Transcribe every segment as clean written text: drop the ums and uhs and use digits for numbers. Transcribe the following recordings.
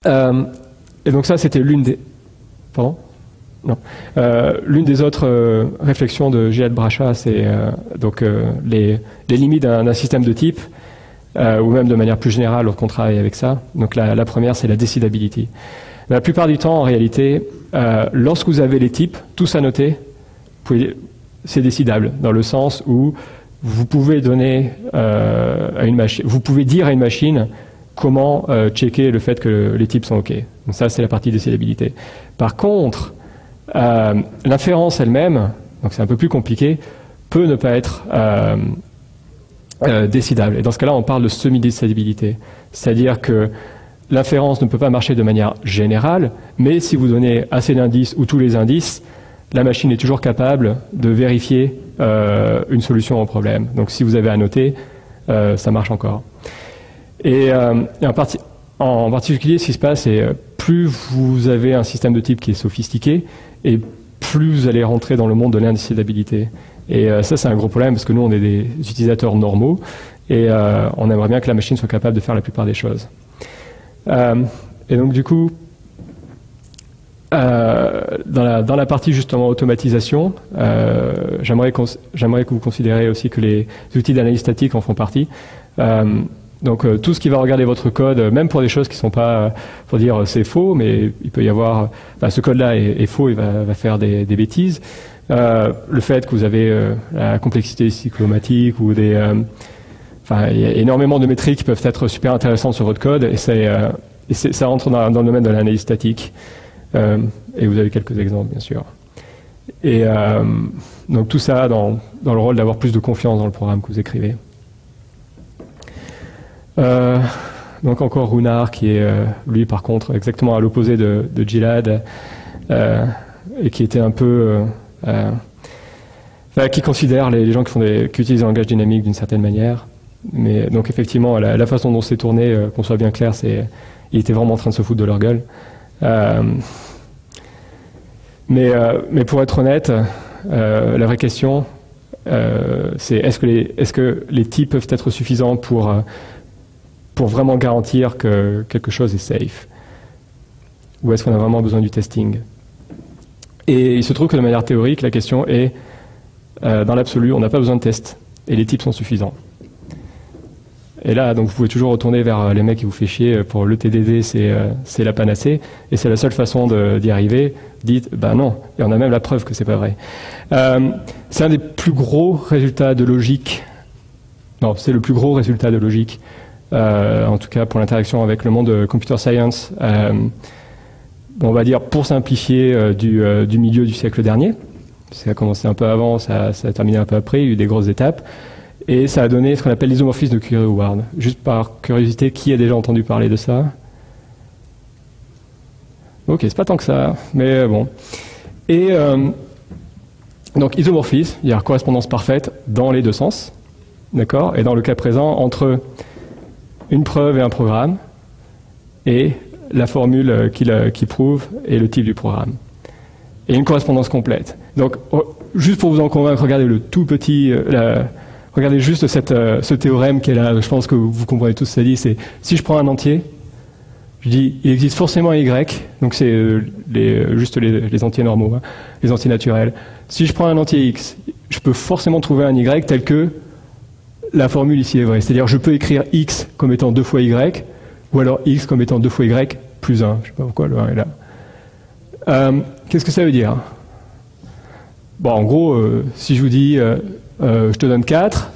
Et donc ça, c'était l'une des... Pardon ? Non. L'une des autres réflexions de Gilad Bracha, c'est les limites d'un système de type, ou même de manière plus générale lorsqu'on travaille avec ça. Donc la première, c'est la decidability. La plupart du temps, en réalité, lorsque vous avez les types, tous à noter, c'est décidable, dans le sens où vous pouvez donner à une machine, vous pouvez dire à une machine comment checker le fait que les types sont OK. Donc ça, c'est la partie décidabilité. Par contre, l'inférence elle-même, donc c'est un peu plus compliqué, peut ne pas être décidable. Et dans ce cas-là, on parle de semi-décidabilité. C'est-à-dire que l'inférence ne peut pas marcher de manière générale, mais si vous donnez assez d'indices ou tous les indices, la machine est toujours capable de vérifier une solution au problème. Donc si vous avez à noter, ça marche encore. Et en particulier, ce qui se passe, c'est plus vous avez un système de type qui est sophistiqué, et plus vous allez rentrer dans le monde de l'indécidabilité. Et ça, c'est un gros problème, parce que nous, on est des utilisateurs normaux, et on aimerait bien que la machine soit capable de faire la plupart des choses. Et donc, du coup, dans la partie, justement, automatisation, j'aimerais que vous considériez aussi que les outils d'analyse statique en font partie. Donc tout ce qui va regarder votre code, même pour des choses qui ne sont pas, pour dire c'est faux, mais il peut y avoir, ce code-là est faux, il va faire des bêtises. Le fait que vous avez la complexité cyclomatique ou il y a énormément de métriques qui peuvent être super intéressantes sur votre code, et ça rentre dans le domaine de l'analyse statique. Et vous avez quelques exemples, bien sûr. Et donc tout ça dans le rôle d'avoir plus de confiance dans le programme que vous écrivez. Donc encore Runar qui est lui par contre exactement à l'opposé de Gilad et qui était un peu qui considère les gens qui utilisent un langage dynamique d'une certaine manière. Mais donc effectivement la façon dont c'est tourné, qu'on soit bien clair, il était vraiment en train de se foutre de leur gueule. Mais pour être honnête, la vraie question c'est est-ce que les types peuvent être suffisants pour vraiment garantir que quelque chose est safe? Ou est-ce qu'on a vraiment besoin du testing? Et il se trouve que de manière théorique, la question est, dans l'absolu, on n'a pas besoin de tests, et les types sont suffisants. Et là, donc, vous pouvez toujours retourner vers les mecs qui vous fait chier pour le TDD, c'est la panacée, et c'est la seule façon d'y arriver. Dites, non, et on a même la preuve que c'est pas vrai. C'est un des plus gros résultats de logique. Non, c'est le plus gros résultat de logique. En tout cas pour l'interaction avec le monde de computer science, on va dire pour simplifier du milieu du siècle dernier. Ça a commencé un peu avant, ça a terminé un peu après, il y a eu des grosses étapes, et ça a donné ce qu'on appelle l'isomorphisme de Curie-Howard. Juste par curiosité, qui a déjà entendu parler de ça? Ok, c'est pas tant que ça, mais bon. Et donc isomorphisme, il y a correspondance parfaite dans les deux sens, d'accord? Et dans le cas présent, entre une preuve et un programme, et la formule qui prouve et le type du programme. Et une correspondance complète. Donc, juste pour vous en convaincre, regardez le tout petit... regardez juste ce théorème qui est là, je pense que vous comprenez tous, ça dit, c'est si je prends un entier, je dis, il existe forcément un Y, donc c'est juste les entiers normaux, hein, les entiers naturels. Si je prends un entier X, je peux forcément trouver un Y tel que la formule ici est vraie. C'est-à-dire je peux écrire X comme étant 2 fois Y, ou alors X comme étant 2 fois Y plus 1. Je ne sais pas pourquoi le 1 est là. Qu'est-ce que ça veut dire? Bon, en gros, si je vous dis je te donne 4,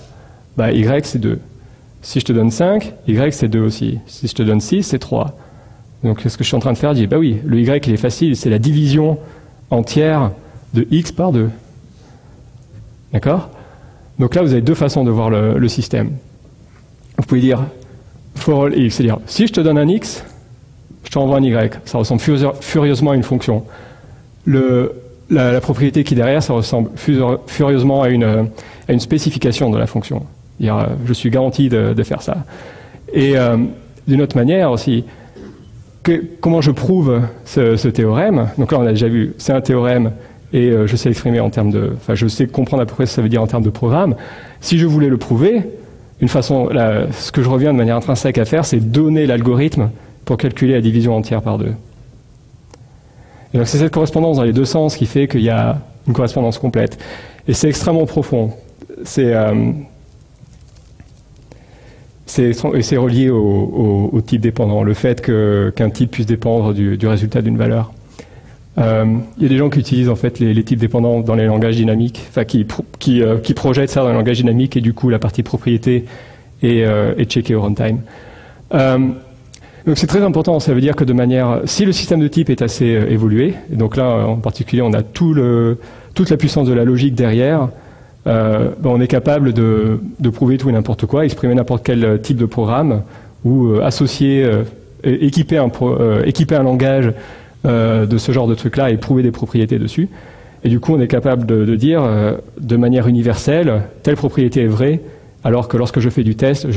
Y c'est 2. Si je te donne 5, Y c'est 2 aussi. Si je te donne 6, c'est 3. Donc ce que je suis en train de faire, je dis, oui, le Y il est facile, c'est la division entière de X par 2. D'accord? Donc là, vous avez deux façons de voir le système. Vous pouvez dire for all x, c'est-à-dire si je te donne un x, je te renvoie un y. Ça ressemble furieusement à une fonction. La propriété qui est derrière, ça ressemble furieusement à une spécification de la fonction. C'est-à-dire, je suis garanti de faire ça. Et d'une autre manière aussi, comment je prouve ce théorème? Donc là, on a déjà vu, c'est un théorème. Et je sais l'exprimer en termes de... Enfin, je sais comprendre à peu près ce que ça veut dire en termes de programme. Si je voulais le prouver, une façon... ce que je reviens de manière intrinsèque à faire, c'est donner l'algorithme pour calculer la division entière par 2. Et donc c'est cette correspondance dans les deux sens qui fait qu'il y a une correspondance complète. Et c'est extrêmement profond. C'est relié au type dépendant, le fait qu'un type puisse dépendre du résultat d'une valeur. Il y a des gens qui utilisent en fait les types dépendants dans les langages dynamiques, enfin qui projettent ça dans les langages dynamiques et du coup la partie propriété est checkée au runtime. Donc c'est très important, ça veut dire que si le système de type est assez évolué, et donc là en particulier on a toute la puissance de la logique derrière, on est capable de prouver tout et n'importe quoi, exprimer n'importe quel type de programme, ou équiper un langage de ce genre de truc-là et prouver des propriétés dessus. Et du coup on est capable de dire de manière universelle, telle propriété est vraie, alors que lorsque je fais du test,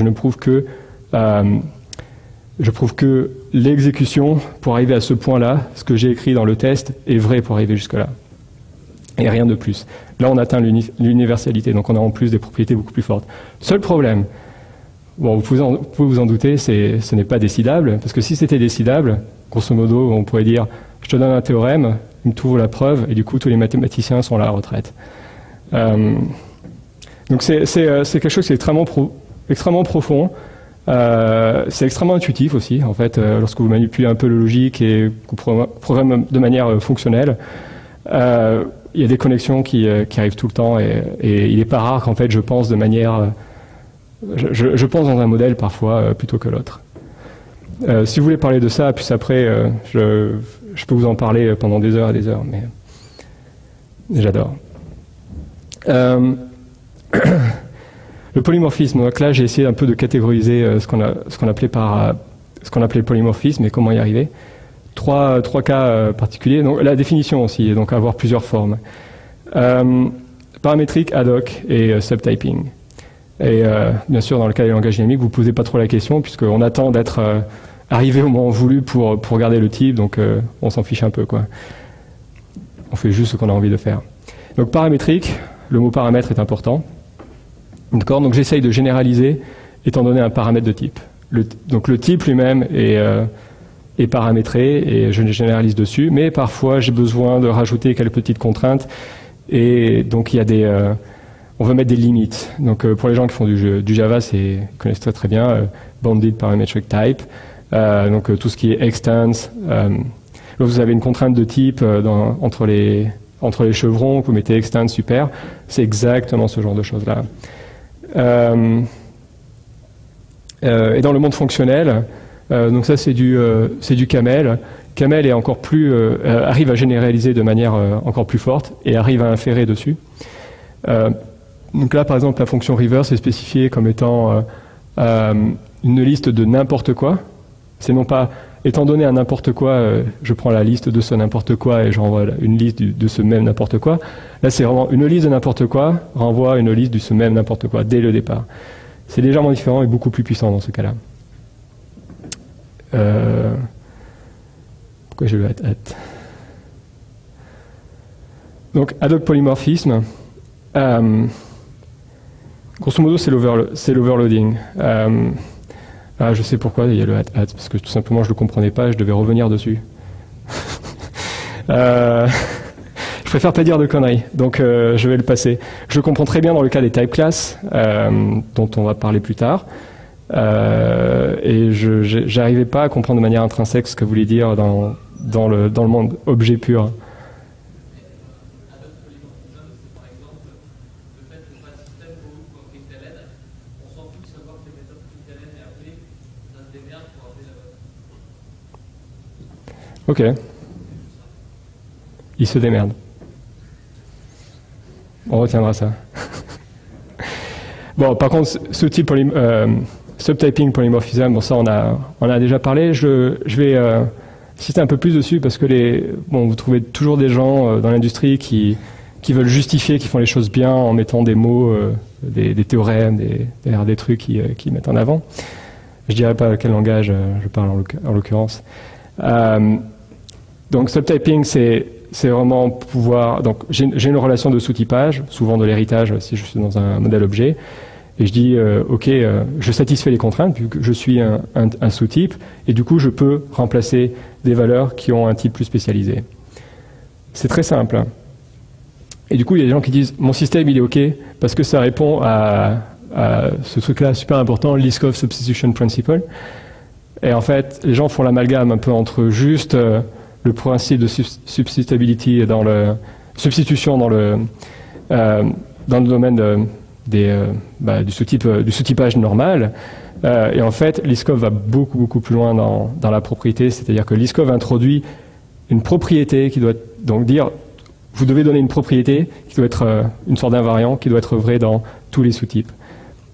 je prouve que l'exécution, pour arriver à ce point-là, ce que j'ai écrit dans le test, est vrai pour arriver jusque-là. Et rien de plus. Là, on atteint l'universalité, donc on a en plus des propriétés beaucoup plus fortes. Seul problème, bon, vous pouvez vous en douter, ce n'est pas décidable, parce que si c'était décidable, grosso modo, on pourrait dire, je te donne un théorème, il me trouve la preuve, et du coup, tous les mathématiciens sont à la retraite. Donc c'est quelque chose qui est extrêmement profond. C'est extrêmement intuitif aussi, en fait, lorsque vous manipulez un peu le logique et que vous programmez de manière fonctionnelle. Il y a des connexions qui arrivent tout le temps et il n'est pas rare qu'en fait je pense de manière... Je pense dans un modèle parfois plutôt que l'autre. Si vous voulez parler de ça, puis après, je peux vous en parler pendant des heures et des heures, mais j'adore. Le polymorphisme, donc là j'ai essayé un peu de catégoriser ce qu'on appelait le polymorphisme et comment y arriver. Trois cas particuliers. Donc, la définition aussi, donc avoir plusieurs formes. Paramétrique, ad hoc et subtyping. Et bien sûr, dans le cas des langages dynamiques, vous ne posez pas trop la question, puisqu'on attend d'être arrivé au moment voulu pour garder le type, donc on s'en fiche un peu, quoi. On fait juste ce qu'on a envie de faire. Donc paramétrique, le mot paramètre est important. D'accord, donc j'essaye de généraliser, étant donné un paramètre de type. Donc le type lui-même est paramétré et je généralise dessus, mais parfois j'ai besoin de rajouter quelques petites contraintes et donc il y a on veut mettre des limites. Donc pour les gens qui font du Java, ils connaissent très très bien bounded parametric type, donc tout ce qui est extends. Là vous avez une contrainte de type entre les chevrons, vous mettez extend, super, c'est exactement ce genre de choses là. Et dans le monde fonctionnel, donc ça c'est du Camel. Camel est encore plus arrive à généraliser de manière encore plus forte et arrive à inférer dessus. Donc là par exemple la fonction reverse est spécifiée comme étant une liste de n'importe quoi. C'est non pas étant donné un n'importe quoi, je prends la liste de ce n'importe quoi et je renvoie une liste de ce même n'importe quoi. Là c'est vraiment une liste de n'importe quoi renvoie une liste de ce même n'importe quoi dès le départ. C'est légèrement différent et beaucoup plus puissant dans ce cas-là. Pourquoi j'ai le at. Donc, ad hoc polymorphisme. Grosso modo, c'est l'overloading. Je sais pourquoi il y a le at, parce que tout simplement, je ne le comprenais pas et je devais revenir dessus. Je préfère pas dire de conneries, donc je vais le passer. Je le comprends très bien dans le cas des type classes, dont on va parler plus tard. Et je n'arrivais pas à comprendre de manière intrinsèque ce que voulait dire dans le monde objet pur. Ok. Il se démerde. On retiendra ça. Bon, par contre, ce type subtyping polymorphism, bon ça on a déjà parlé. Je vais insister un peu plus dessus parce que vous trouvez toujours des gens dans l'industrie qui veulent justifier, qui font les choses bien en mettant des mots, des théorèmes, des trucs qui mettent en avant. Je dirais pas quel langage je parle en l'occurrence. Donc subtyping, c'est vraiment pouvoir... Donc j'ai une relation de sous-typage, souvent de l'héritage si je suis dans un modèle objet. et je dis OK, je satisfais les contraintes vu que je suis un sous-type, et du coup je peux remplacer des valeurs qui ont un type plus spécialisé. C'est très simple. Et du coup il y a des gens qui disent mon système il est OK parce que ça répond à ce truc-là super important, Liskov Substitution Principle. Et en fait les gens font l'amalgame un peu entre juste le principe de substitutability dans le substitution dans le domaine du sous-typage normal. Et en fait, Liskov va beaucoup plus loin dans la propriété, c'est-à-dire que Liskov introduit une propriété qui doit donc dire, vous devez donner une propriété qui doit être une sorte d'invariant qui doit être vrai dans tous les sous-types.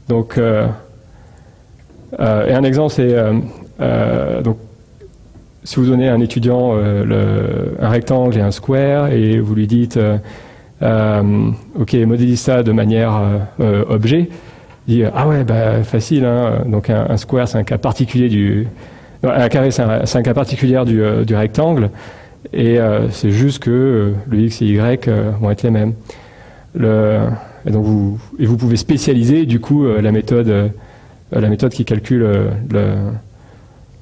Donc, et un exemple, c'est donc si vous donnez à un étudiant un rectangle et un square et vous lui dites OK, modélise ça de manière objet, il dit ah ouais, bah facile, hein. Donc un square c'est un cas particulier un carré c'est un cas particulier du rectangle, et c'est juste que le x et y vont être les mêmes. Et donc vous pouvez spécialiser du coup la méthode qui calcule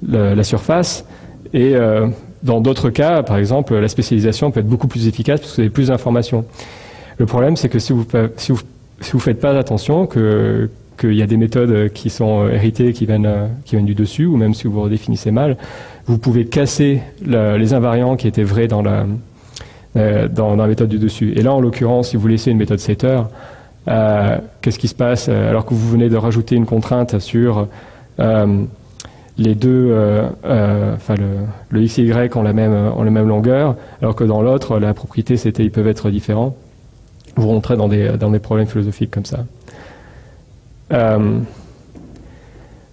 la surface. Et dans d'autres cas, par exemple, la spécialisation peut être beaucoup plus efficace parce que vous avez plus d'informations. Le problème, c'est que si vous faites pas attention, qu'il y a des méthodes qui sont héritées, qui viennent du dessus, ou même si vous redéfinissez mal, vous pouvez casser les invariants qui étaient vrais dans la méthode du dessus. Et là, en l'occurrence, si vous laissez une méthode setter, qu'est-ce qui se passe alors que vous venez de rajouter une contrainte sur les deux, le x et y ont la même longueur, alors que dans l'autre, la propriété c'était ils peuvent être différents. Vous rentrez dans des problèmes philosophiques comme ça.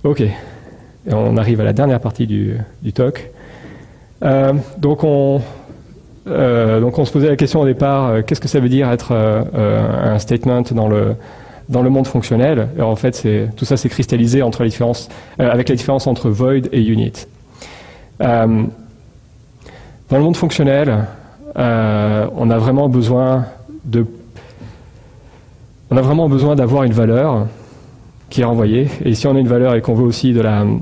OK. Et on arrive à la dernière partie du talk. Donc on se posait la question au départ, qu'est-ce que ça veut dire être un statement dans le monde fonctionnel? Alors en fait, tout ça s'est cristallisé avec la différence entre void et unit. Dans le monde fonctionnel, on a vraiment besoin d'avoir une valeur qui est renvoyée. Et si on a une valeur et qu'on veut aussi un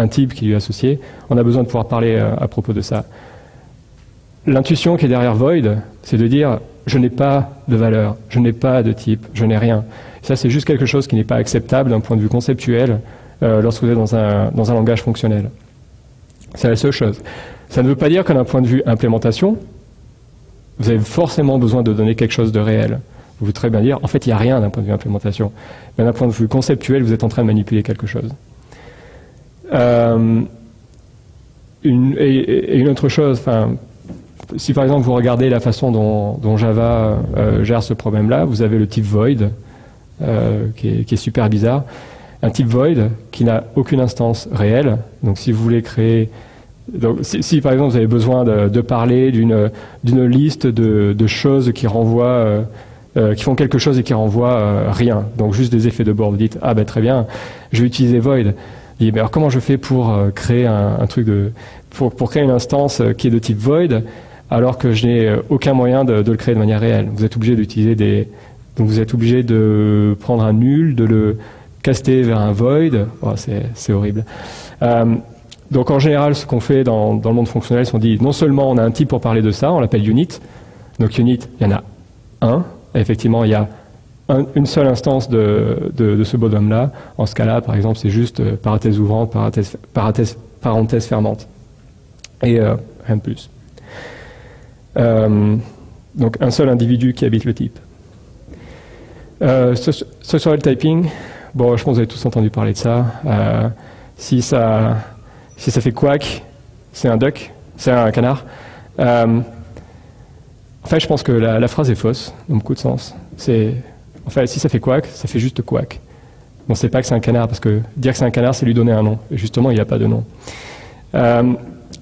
type qui lui est associé, on a besoin de pouvoir parler à propos de ça. L'intuition qui est derrière void, c'est de dire je n'ai pas de valeur, je n'ai pas de type, je n'ai rien. Ça, c'est juste quelque chose qui n'est pas acceptable d'un point de vue conceptuel lorsque vous êtes dans un langage fonctionnel. C'est la seule chose. Ça ne veut pas dire que d'un point de vue implémentation, vous avez forcément besoin de donner quelque chose de réel. Vous pouvez très bien dire, en fait, il n'y a rien d'un point de vue implémentation. Mais d'un point de vue conceptuel, vous êtes en train de manipuler quelque chose. Une autre chose, si par exemple vous regardez la façon dont Java gère ce problème-là, vous avez le type void, qui est super bizarre. Un type void qui n'a aucune instance réelle. Donc si vous voulez créer... Donc, si par exemple vous avez besoin de parler d'une liste de choses qui renvoient... qui font quelque chose et qui renvoient rien, donc juste des effets de bord, vous dites, ah ben très bien, je vais utiliser void. Et alors comment je fais pour créer un truc pour créer une instance qui est de type void, alors que je n'ai aucun moyen de le créer de manière réelle. Vous êtes obligé d'utiliser donc vous êtes obligé de prendre un nul, de le caster vers un void. Oh, c'est horrible. Donc en général, ce qu'on fait dans le monde fonctionnel, c'est qu'on dit non seulement on a un type pour parler de ça, on l'appelle unit. Donc unit, il y en a un. Et effectivement, il y a une seule instance de ce bottom-là. En ce cas-là, par exemple, c'est juste parenthèse ouvrante, parenthèse fermante. Et rien de plus. Donc un seul individu qui habite le type. Social typing, bon, je pense que vous avez tous entendu parler de ça. Si ça fait quack, c'est un duck, c'est un canard. En fait, je pense que la phrase est fausse, dans beaucoup de sens. En fait, si ça fait quack, ça fait juste quack. On ne sait pas que c'est un canard, parce que dire que c'est un canard, c'est lui donner un nom. Et justement, il n'y a pas de nom.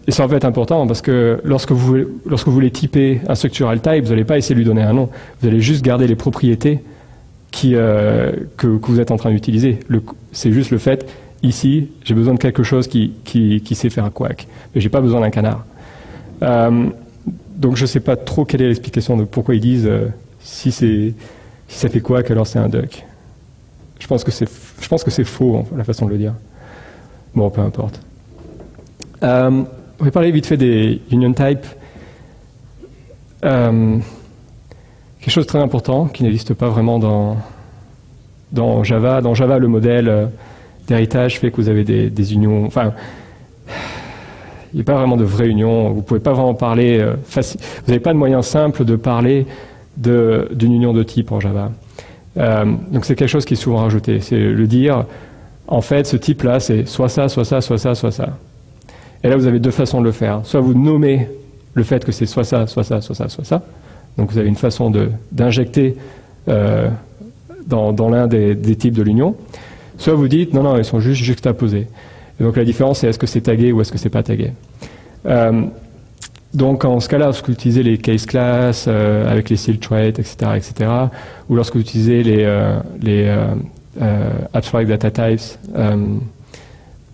Et c'est en fait important, parce que lorsque vous voulez typer un structural type, vous n'allez pas essayer de lui donner un nom. Vous allez juste garder les propriétés que vous êtes en train d'utiliser. C'est juste le fait, ici, j'ai besoin de quelque chose qui sait faire un quack. Mais je n'ai pas besoin d'un canard. Donc je ne sais pas trop quelle est l'explication de pourquoi ils disent si Si ça fait quack, alors c'est un duck. Je pense que c'est faux, hein, la façon de le dire. Bon, peu importe. On va parler vite fait des union types. Quelque chose de très important qui n'existe pas vraiment dans Java. Dans Java, le modèle d'héritage fait que vous avez des unions. Enfin, il n'y a pas vraiment de vraie union. Vous ne pouvez pas vraiment parler. Vous n'avez pas de moyen simple de parler d'une union de type en Java. Donc c'est quelque chose qui est souvent rajouté. C'est le dire, en fait, ce type-là, c'est soit ça, soit ça, soit ça, soit ça. Et là, vous avez deux façons de le faire. Soit vous nommez le fait que c'est soit ça, soit ça, soit ça, soit ça. Donc vous avez une façon d'injecter dans l'un des types de l'union. Soit vous dites, non, ils sont juste juxtaposés. Et donc la différence, c'est est-ce que c'est tagué ou est-ce que c'est pas tagué. Donc en ce cas-là, lorsque vous utilisez les case class avec les seal traits, etc., etc., ou lorsque vous utilisez les abstract data types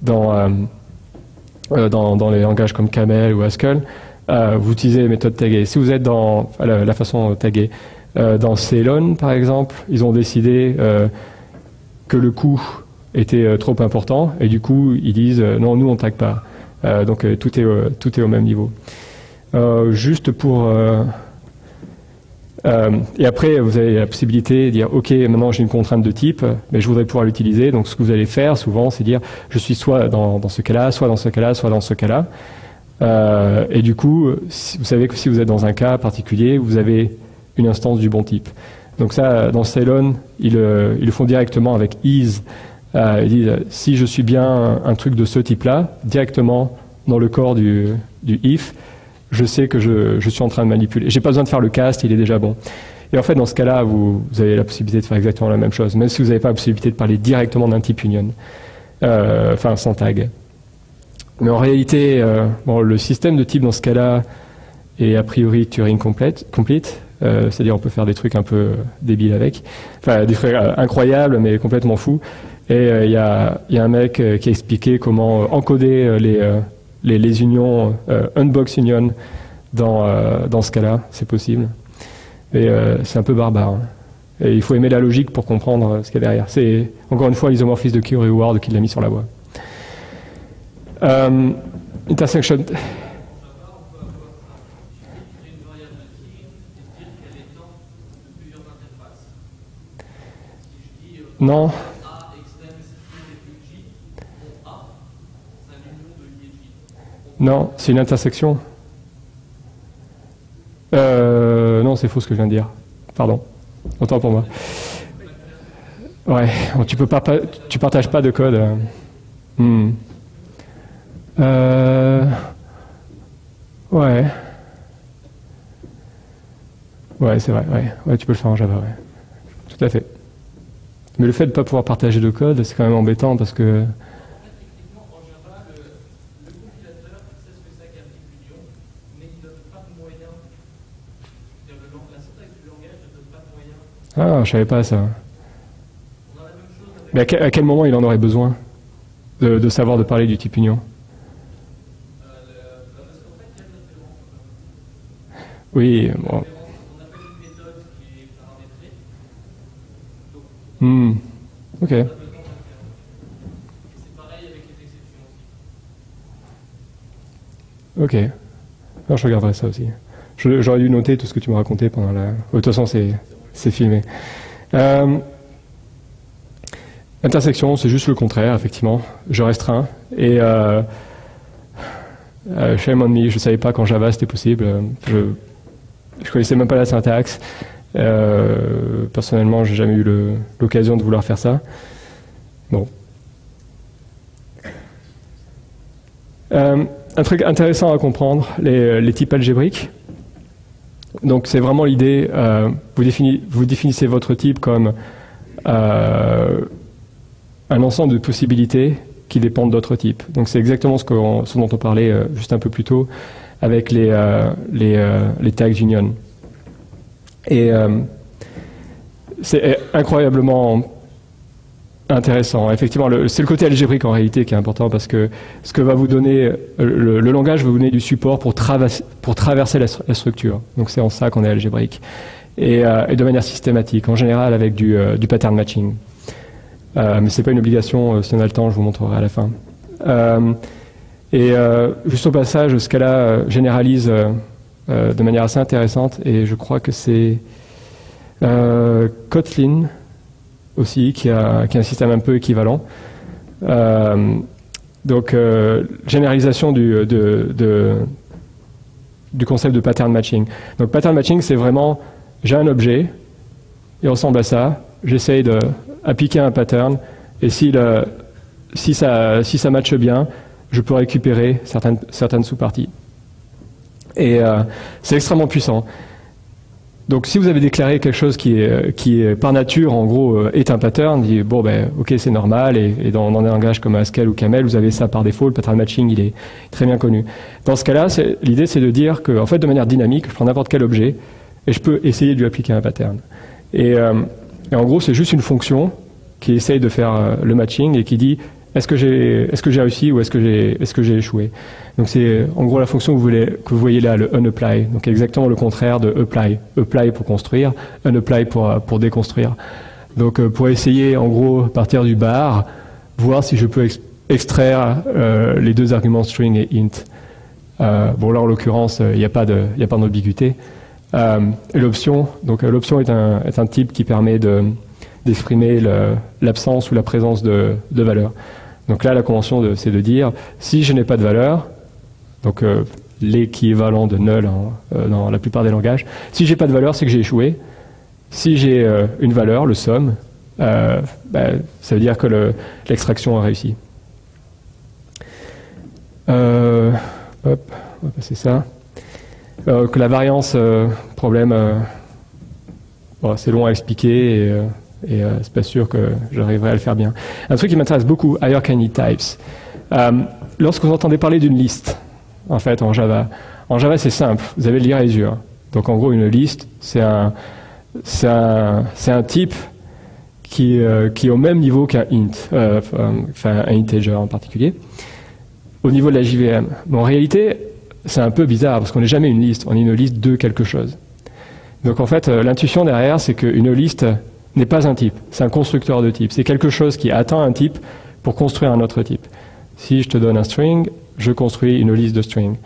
dans les langages comme Camel ou Haskell, vous utilisez les méthodes taguées. Si vous êtes dans la façon taguée, dans Ceylon par exemple, ils ont décidé que le coût était trop important et du coup ils disent non, nous on tague pas. Donc tout est au même niveau. Juste pour et après vous avez la possibilité de dire ok, maintenant j'ai une contrainte de type mais je voudrais pouvoir l'utiliser, donc ce que vous allez faire souvent c'est dire je suis soit dans ce cas-là, soit dans ce cas-là, soit dans ce cas-là, et du coup vous savez que si vous êtes dans un cas particulier vous avez une instance du bon type. Donc ça dans Ceylon ils le font directement avec is. Ils disent si je suis bien un truc de ce type-là, directement dans le corps du if, je sais que je suis en train de manipuler. J'ai pas besoin de faire le cast, il est déjà bon. Et en fait, dans ce cas-là, vous avez la possibilité de faire exactement la même chose, même si vous n'avez pas la possibilité de parler directement d'un type union, enfin sans tag. Mais en réalité, le système de type dans ce cas-là est a priori Turing complete, c'est-à-dire on peut faire des trucs un peu débiles avec, enfin des trucs incroyables mais complètement fous. Et il y a un mec qui a expliqué comment encoder les unions, unbox union, dans ce cas-là, c'est possible. Et c'est un peu barbare. Hein. Et il faut aimer la logique pour comprendre ce qu'il y a derrière. C'est, encore une fois, l'isomorphisme de Curry Howard qui l'a mis sur la voie. Intersection. Non. Non, c'est une intersection. Non, c'est faux ce que je viens de dire. Pardon. Autant pour moi. Ouais, tu partages pas de code. Ouais. Ouais, c'est vrai. Ouais, tu peux le faire en Java, ouais. Tout à fait. Mais le fait de ne pas pouvoir partager de code, c'est quand même embêtant parce que... Ah, je savais pas ça. Mais à quel moment il en aurait besoin de savoir de parler du type union? Oui, bon. Ok. Ok. Alors, je regarderai ça aussi. J'aurais dû noter tout ce que tu m'as raconté pendant la... De toute façon, c'est filmé. Intersection, c'est juste le contraire, effectivement. Je restreins. Et shame on me, je ne savais pas qu'en Java c'était possible. Je connaissais même pas la syntaxe. Personnellement, j'ai jamais eu l'occasion de vouloir faire ça. Bon. Un truc intéressant à comprendre, les types algébriques. Donc c'est vraiment l'idée, vous définissez votre type comme un ensemble de possibilités qui dépendent d'autres types. Donc c'est exactement ce dont on parlait juste un peu plus tôt avec les tags union. Et c'est incroyablement intéressant. Effectivement, c'est le côté algébrique en réalité qui est important parce que ce que va vous donner, le langage va vous donner du support pour traverser la structure. Donc c'est en ça qu'on est algébrique. et de manière systématique, en général avec du pattern matching. Mais c'est pas une obligation, si on a le temps, je vous montrerai à la fin. Juste au passage, Scala généralise de manière assez intéressante, et je crois que c'est Kotlin aussi qui a un système un peu équivalent. Donc, généralisation du concept de pattern matching. Donc, pattern matching, c'est vraiment, j'ai un objet, il ressemble à ça, j'essaye d'appliquer un pattern, et si ça matche bien, je peux récupérer certaines sous-parties. Et c'est extrêmement puissant. Donc, si vous avez déclaré quelque chose qui est par nature, en gros, est un pattern, dit bon, ben, ok, c'est normal, et dans des langages comme Haskell ou Camel, vous avez ça par défaut, le pattern matching, il est très bien connu. Dans ce cas-là, l'idée, c'est de dire que, en fait, de manière dynamique, je prends n'importe quel objet, et je peux essayer de lui appliquer un pattern. Et en gros, c'est juste une fonction qui essaye de faire le matching et qui dit est-ce que j'ai réussi ou est-ce que j'ai échoué. Donc c'est en gros la fonction que vous voyez là, le unapply. Donc exactement le contraire de apply. Apply pour construire, unapply pour déconstruire. Donc pour essayer en gros partir du bar, voir si je peux extraire les deux arguments string et int. Bon là en l'occurrence il n'y a pas d'ambiguïté. L'option est un type qui permet d'exprimer l'absence ou la présence de valeur. Donc là, la convention, c'est de dire, si je n'ai pas de valeur, donc l'équivalent de null dans la plupart des langages, si j'ai pas de valeur, c'est que j'ai échoué. Si j'ai une valeur, le sum, ça veut dire que l'extraction a réussi. Hop, on va passer ça. Que la variance, problème, bon, c'est long à expliquer et c'est pas sûr que j'arriverai à le faire bien. Un truc qui m'intéresse beaucoup, hierarchy types. Lorsque vous entendez parler d'une liste, en fait, en Java c'est simple, vous avez le l'erasure. Donc en gros, une liste, c'est un type qui est au même niveau qu'un int, enfin un integer en particulier, au niveau de la JVM. Mais en réalité, c'est un peu bizarre parce qu'on n'est jamais une liste, on est une liste de quelque chose. Donc en fait, l'intuition derrière, c'est qu'une liste n'est pas un type, c'est un constructeur de type. C'est quelque chose qui attend un type pour construire un autre type. Si je te donne un string, je construis une liste de strings.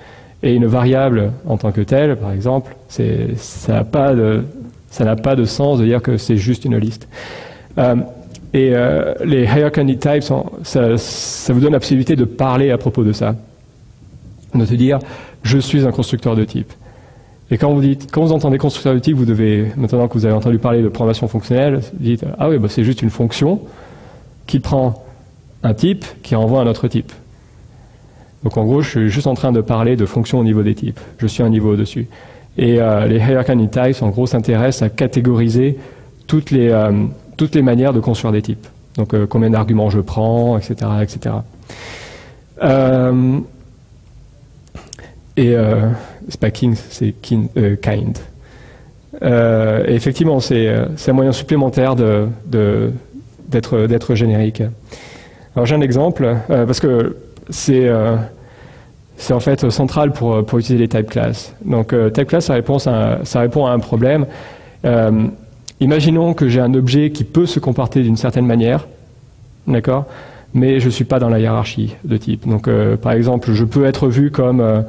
Et une variable en tant que telle, par exemple, ça n'a pas de sens de dire que c'est juste une liste. Les hierarchy types, ça vous donne la possibilité de parler à propos de ça. De se dire, je suis un constructeur de type. Et quand vous entendez constructeur de type, vous devez, maintenant que vous avez entendu parler de programmation fonctionnelle, vous dites, ah oui, bah c'est juste une fonction qui prend un type, qui envoie un autre type. Donc en gros, je suis juste en train de parler de fonctions au niveau des types. Je suis un niveau au-dessus. Et les hierarchy types, en gros, s'intéressent à catégoriser toutes les manières de construire des types. Donc combien d'arguments je prends, etc., etc. C'est pas king, c'est kind. Et effectivement, c'est un moyen supplémentaire d'être générique. Alors j'ai un exemple, parce que c'est en fait central pour utiliser les type classes. Donc type class, ça répond à un problème. Imaginons que j'ai un objet qui peut se comporter d'une certaine manière, d'accord, mais je ne suis pas dans la hiérarchie de type. Donc par exemple, je peux être vu comme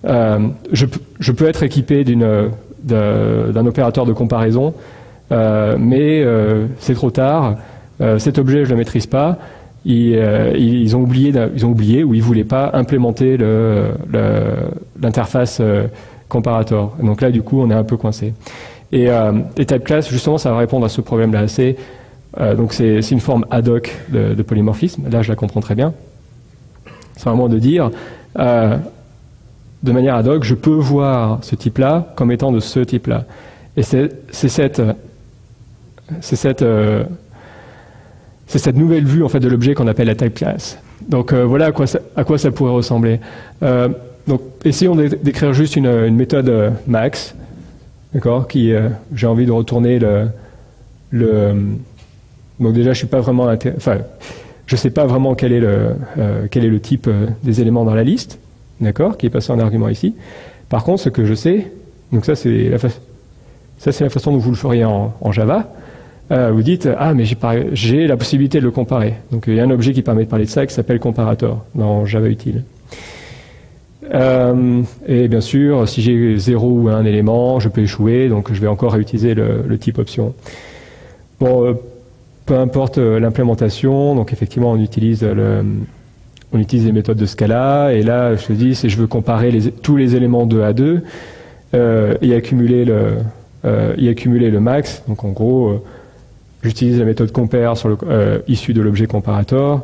je peux être équipé d'un opérateur de comparaison, mais c'est trop tard. Cet objet, je ne le maîtrise pas. Ils ont oublié ou ils ne voulaient pas implémenter l'interface comparator. Donc là, du coup, on est un peu coincé. Et type class, justement, ça va répondre à ce problème-là. Donc c'est une forme ad hoc de polymorphisme. Là, je la comprends très bien. C'est vraiment de dire de manière ad hoc, je peux voir ce type-là comme étant de ce type-là. Et c'est cette nouvelle vue en fait de l'objet qu'on appelle la type class. Donc voilà à quoi ça pourrait ressembler. Donc essayons d'écrire juste une méthode max, d'accord, qui j'ai envie de retourner donc déjà je suis pas vraiment je sais pas vraiment quel est le type des éléments dans la liste. D'accord, qui est passé en argument ici. Par contre, ce que je sais, donc ça c'est Ça, c'est la façon dont vous le feriez en Java. Vous dites, ah, mais j'ai la possibilité de le comparer. Donc, il y a un objet qui permet de parler de ça qui s'appelle comparator dans Java Util. Et bien sûr, si j'ai 0 ou 1 élément, je peux échouer, donc je vais encore réutiliser le type option. Bon, peu importe l'implémentation, donc effectivement, on utilise les méthodes de Scala, et là, je te dis, si je veux comparer tous les éléments 2 à 2, et accumuler le max, donc en gros, j'utilise la méthode compare issue de l'objet comparator,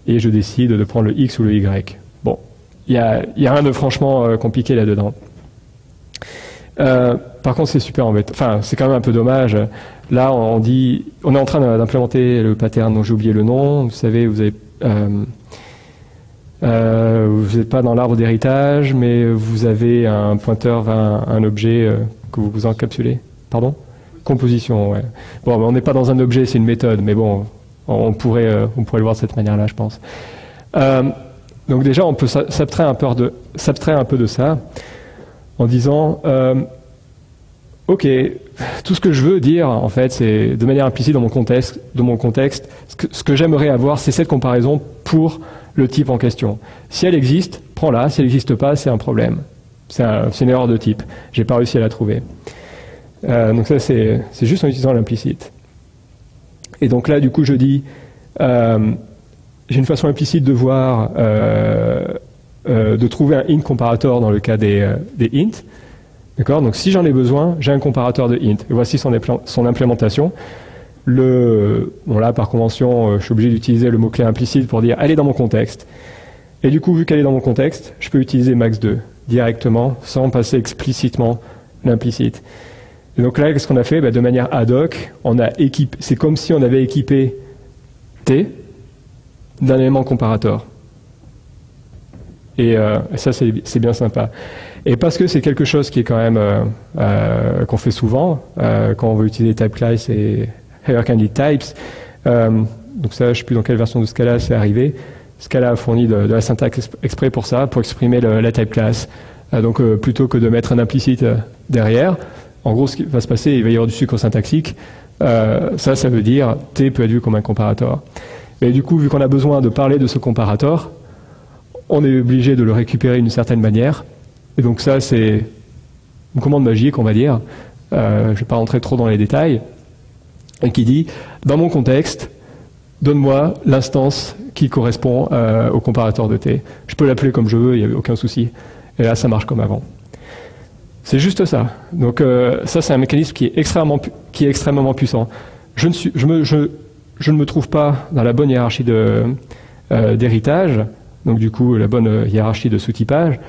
et je décide de prendre le x ou le y. Bon, il y a rien de franchement compliqué là-dedans. Par contre, c'est super embêtant. Enfin, c'est quand même un peu dommage. Là, on est en train d'implémenter le pattern dont j'ai oublié le nom. Vous savez, vous n'êtes pas dans l'arbre d'héritage, mais vous avez un pointeur vers un objet que vous encapsulez. Pardon? Composition, ouais. Bon, on n'est pas dans un objet, c'est une méthode, mais bon, on pourrait le voir de cette manière-là, je pense. Donc déjà, on peut s'abstraire un peu de ça en disant, ok, tout ce que je veux dire, en fait, c'est de manière implicite dans mon contexte, ce que j'aimerais avoir, c'est cette comparaison pour le type en question. Si elle existe, prends-la. Si elle n'existe pas, c'est un problème. C'est une erreur de type. J'ai pas réussi à la trouver. Donc ça, c'est juste en utilisant l'implicite. Et donc là, du coup, je dis, j'ai une façon implicite de voir, de trouver un int comparator dans le cas des int. D'accord? Donc si j'en ai besoin, j'ai un comparateur de int. Et voici son implémentation. Bon là, par convention, je suis obligé d'utiliser le mot-clé implicite pour dire elle est dans mon contexte. Et du coup, vu qu'elle est dans mon contexte, je peux utiliser max2 directement, sans passer explicitement l'implicite. Et donc là, qu'est-ce qu'on a fait? De manière ad hoc, c'est comme si on avait équipé T d'un élément comparator. Et ça, c'est bien sympa. Et parce que c'est quelque chose qui est quand même qu'on fait souvent quand on veut utiliser type class et hierarchy types. Donc ça, je ne sais plus dans quelle version de Scala c'est arrivé. Scala a fourni de la syntaxe exprès pour ça, pour exprimer la type class. Donc plutôt que de mettre un implicite derrière, en gros, ce qui va se passer, il va y avoir du sucre syntaxique. Ça veut dire T peut être vu comme un comparator. Et du coup, vu qu'on a besoin de parler de ce comparator, on est obligé de le récupérer d'une certaine manière. Et donc ça, c'est une commande magique, on va dire. Je ne vais pas rentrer trop dans les détails. Et qui dit, dans mon contexte, donne-moi l'instance qui correspond au comparateur de T. Je peux l'appeler comme je veux, il n'y a aucun souci. Et là, ça marche comme avant. C'est juste ça. Donc ça, c'est un mécanisme qui est extrêmement puissant. Je ne me trouve pas dans la bonne hiérarchie d'héritage, donc du coup, la bonne hiérarchie de sous-typage,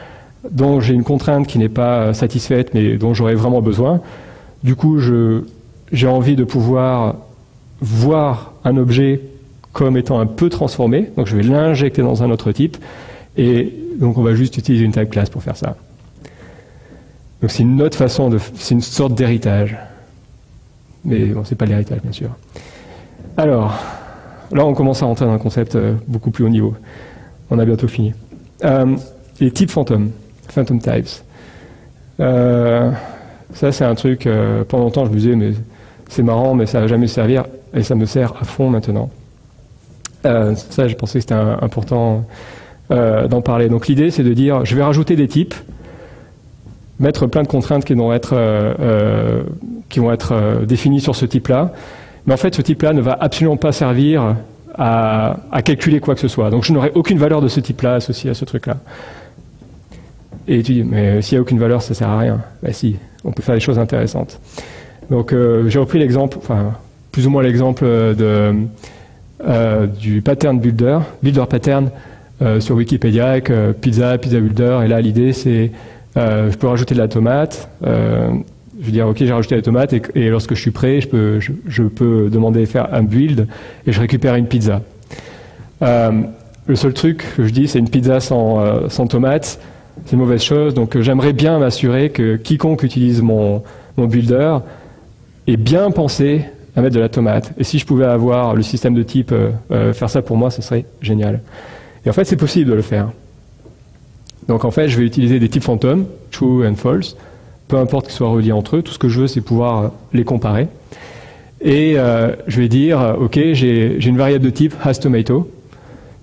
dont j'ai une contrainte qui n'est pas satisfaite, mais dont j'aurais vraiment besoin. Du coup, j'ai envie de pouvoir voir un objet comme étant un peu transformé, donc je vais l'injecter dans un autre type, et donc on va juste utiliser une type class pour faire ça. Donc c'est une autre façon c'est une sorte d'héritage. Mais bon, c'est pas l'héritage, bien sûr. Alors, là on commence à rentrer dans un concept beaucoup plus haut niveau. On a bientôt fini. Les types phantom types. Ça c'est un truc, pendant longtemps je me disais, mais c'est marrant, mais ça va jamais servir, et ça me sert à fond maintenant. Ça, je pensais que c'était important d'en parler. Donc l'idée, c'est de dire, je vais rajouter des types, mettre plein de contraintes qui vont être définies sur ce type-là, mais en fait, ce type-là ne va absolument pas servir à calculer quoi que ce soit. Donc je n'aurai aucune valeur de ce type-là associée à ce truc-là. Et tu dis, mais s'il n'y a aucune valeur, ça ne sert à rien. Ben si, on peut faire des choses intéressantes. Donc j'ai repris l'exemple, enfin plus ou moins l'exemple du pattern builder pattern sur Wikipédia avec pizza builder, et là l'idée c'est je peux rajouter de la tomate, je veux dire ok, j'ai rajouté la tomate, et lorsque je suis prêt, je peux demander de faire un build et je récupère une pizza. Le seul truc que je dis, c'est une pizza sans tomate, c'est une mauvaise chose, donc j'aimerais bien m'assurer que quiconque utilise mon builder ait bien pensé à mettre de la tomate. Et si je pouvais avoir le système de type faire ça pour moi, ce serait génial. Et en fait, c'est possible de le faire. Donc en fait, je vais utiliser des types fantômes, true and false, peu importe qu'ils soient reliés entre eux. Tout ce que je veux, c'est pouvoir les comparer. Et je vais dire, OK, j'ai une variable de type hasTomato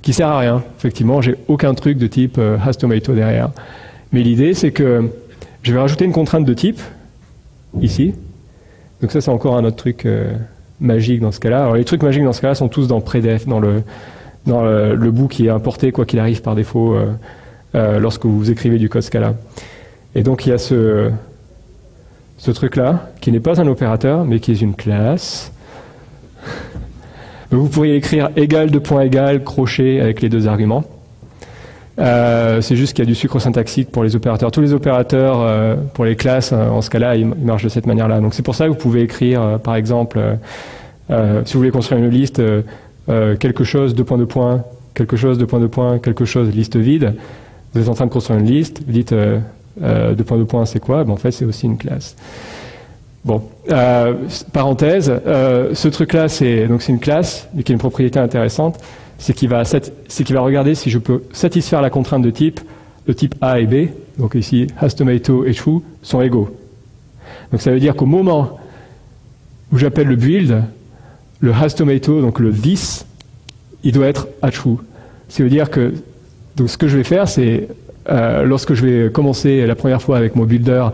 qui sert à rien. Effectivement, j'ai aucun truc de type hasTomato derrière. Mais l'idée, c'est que je vais rajouter une contrainte de type, ici. Donc ça, c'est encore un autre truc magique dans ce cas-là. Alors les trucs magiques dans ce cas-là sont tous dans predef, dans le bout qui est importé, quoi qu'il arrive par défaut, lorsque vous écrivez du code Scala. Et donc il y a ce truc-là, qui n'est pas un opérateur, mais qui est une classe. Donc vous pourriez écrire égal de point égal, crochet, avec les deux arguments. C'est juste qu'il y a du sucre syntaxique pour les opérateurs. Tous les opérateurs pour les classes, en ce cas-là, ils marchent de cette manière-là. Donc c'est pour ça que vous pouvez écrire, par exemple, si vous voulez construire une liste, quelque chose, deux points de point, quelque chose, deux points de point, quelque chose, liste vide. Vous êtes en train de construire une liste, vous dites deux points de point, c'est quoi? Ben, en fait, c'est aussi une classe. Bon, parenthèse, ce truc-là, c'est une classe, mais qui a une propriété intéressante. C'est qu'il va regarder si je peux satisfaire la contrainte de type A et B, donc ici hasTomato et true, sont égaux. Donc ça veut dire qu'au moment où j'appelle le build, le hasTomato, donc le 10, il doit être à true. Ça veut dire que donc ce que je vais faire, c'est lorsque je vais commencer la première fois avec mon builder,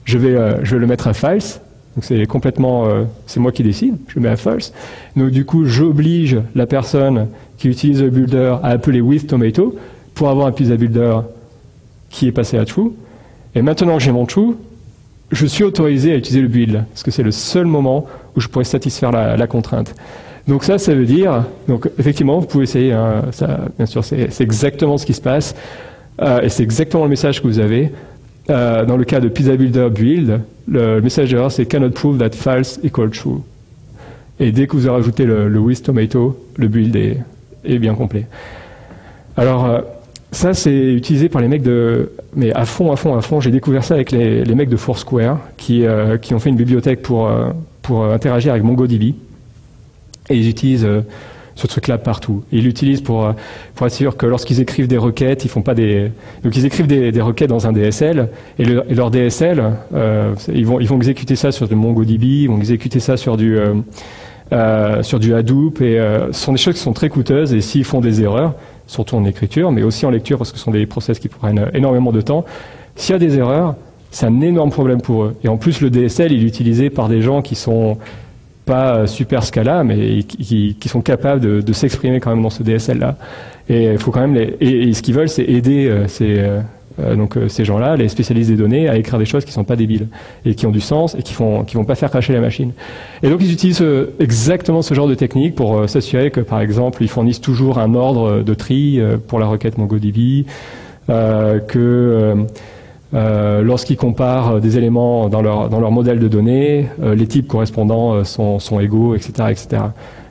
je vais le mettre à false. Donc c'est complètement, c'est moi qui décide, je le mets à false. Donc du coup, j'oblige la personne qui utilise le builder à appeler withTomato pour avoir un pizza builder qui est passé à true. Et maintenant que j'ai mon true, je suis autorisé à utiliser le build, parce que c'est le seul moment où je pourrais satisfaire la contrainte. Donc ça veut dire, donc effectivement, vous pouvez essayer, hein, ça, bien sûr, c'est exactement ce qui se passe, et c'est exactement le message que vous avez. Dans le cas de pizza builder build, le message d'erreur c'est cannot prove that false equal true. Et dès que vous avez rajouté le withTomato, le build est bien complet. Alors ça c'est utilisé par les mecs mais à fond. J'ai découvert ça avec les mecs de Foursquare qui ont fait une bibliothèque pour interagir avec MongoDB. Et ils utilisent ce truc-là partout. Et ils l'utilisent pour être sûr que lorsqu'ils écrivent des requêtes, ils font pas donc ils écrivent des requêtes dans un DSL, et leur DSL, ils vont exécuter ça sur du MongoDB, ils vont exécuter ça sur du Hadoop, et ce sont des choses qui sont très coûteuses, et s'ils font des erreurs, surtout en écriture, mais aussi en lecture, parce que ce sont des process qui prennent énormément de temps, s'il y a des erreurs, c'est un énorme problème pour eux. Et en plus, le DSL, il est utilisé par des gens qui sont pas super Scala, mais qui sont capables de s'exprimer quand même dans ce DSL-là. Et il faut quand même et ce qu'ils veulent, c'est aider ces gens-là, les spécialistes des données, à écrire des choses qui sont pas débiles et qui ont du sens et qui vont pas faire crasher la machine. Et donc ils utilisent exactement ce genre de technique pour s'assurer que, par exemple, ils fournissent toujours un ordre de tri pour la requête MongoDB, lorsqu'ils comparent des éléments dans leur modèle de données, les types correspondants sont égaux, etc., etc.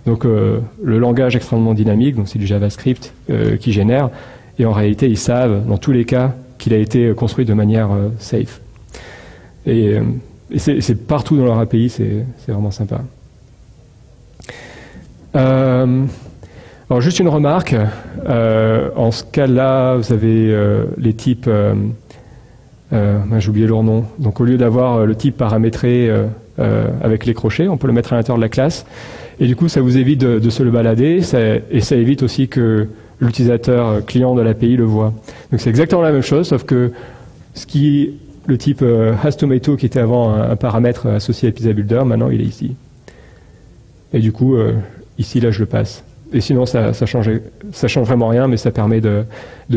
Donc le langage extrêmement dynamique, donc c'est du JavaScript qui génère, et en réalité ils savent dans tous les cas qu'il a été construit de manière safe. Et c'est partout dans leur API, c'est vraiment sympa. Alors juste une remarque, en ce cas-là, vous avez les types. J'ai oublié leur nom. Donc au lieu d'avoir le type paramétré avec les crochets, on peut le mettre à l'intérieur de la classe. Et du coup, ça vous évite de se le balader, et ça évite aussi que l'utilisateur client de l'API le voit. Donc c'est exactement la même chose, sauf que le type hasTomato qui était avant un paramètre associé à Pizza Builder, maintenant il est ici. Et du coup, ici, là, je le passe. Et sinon, ça change vraiment rien, mais ça permet de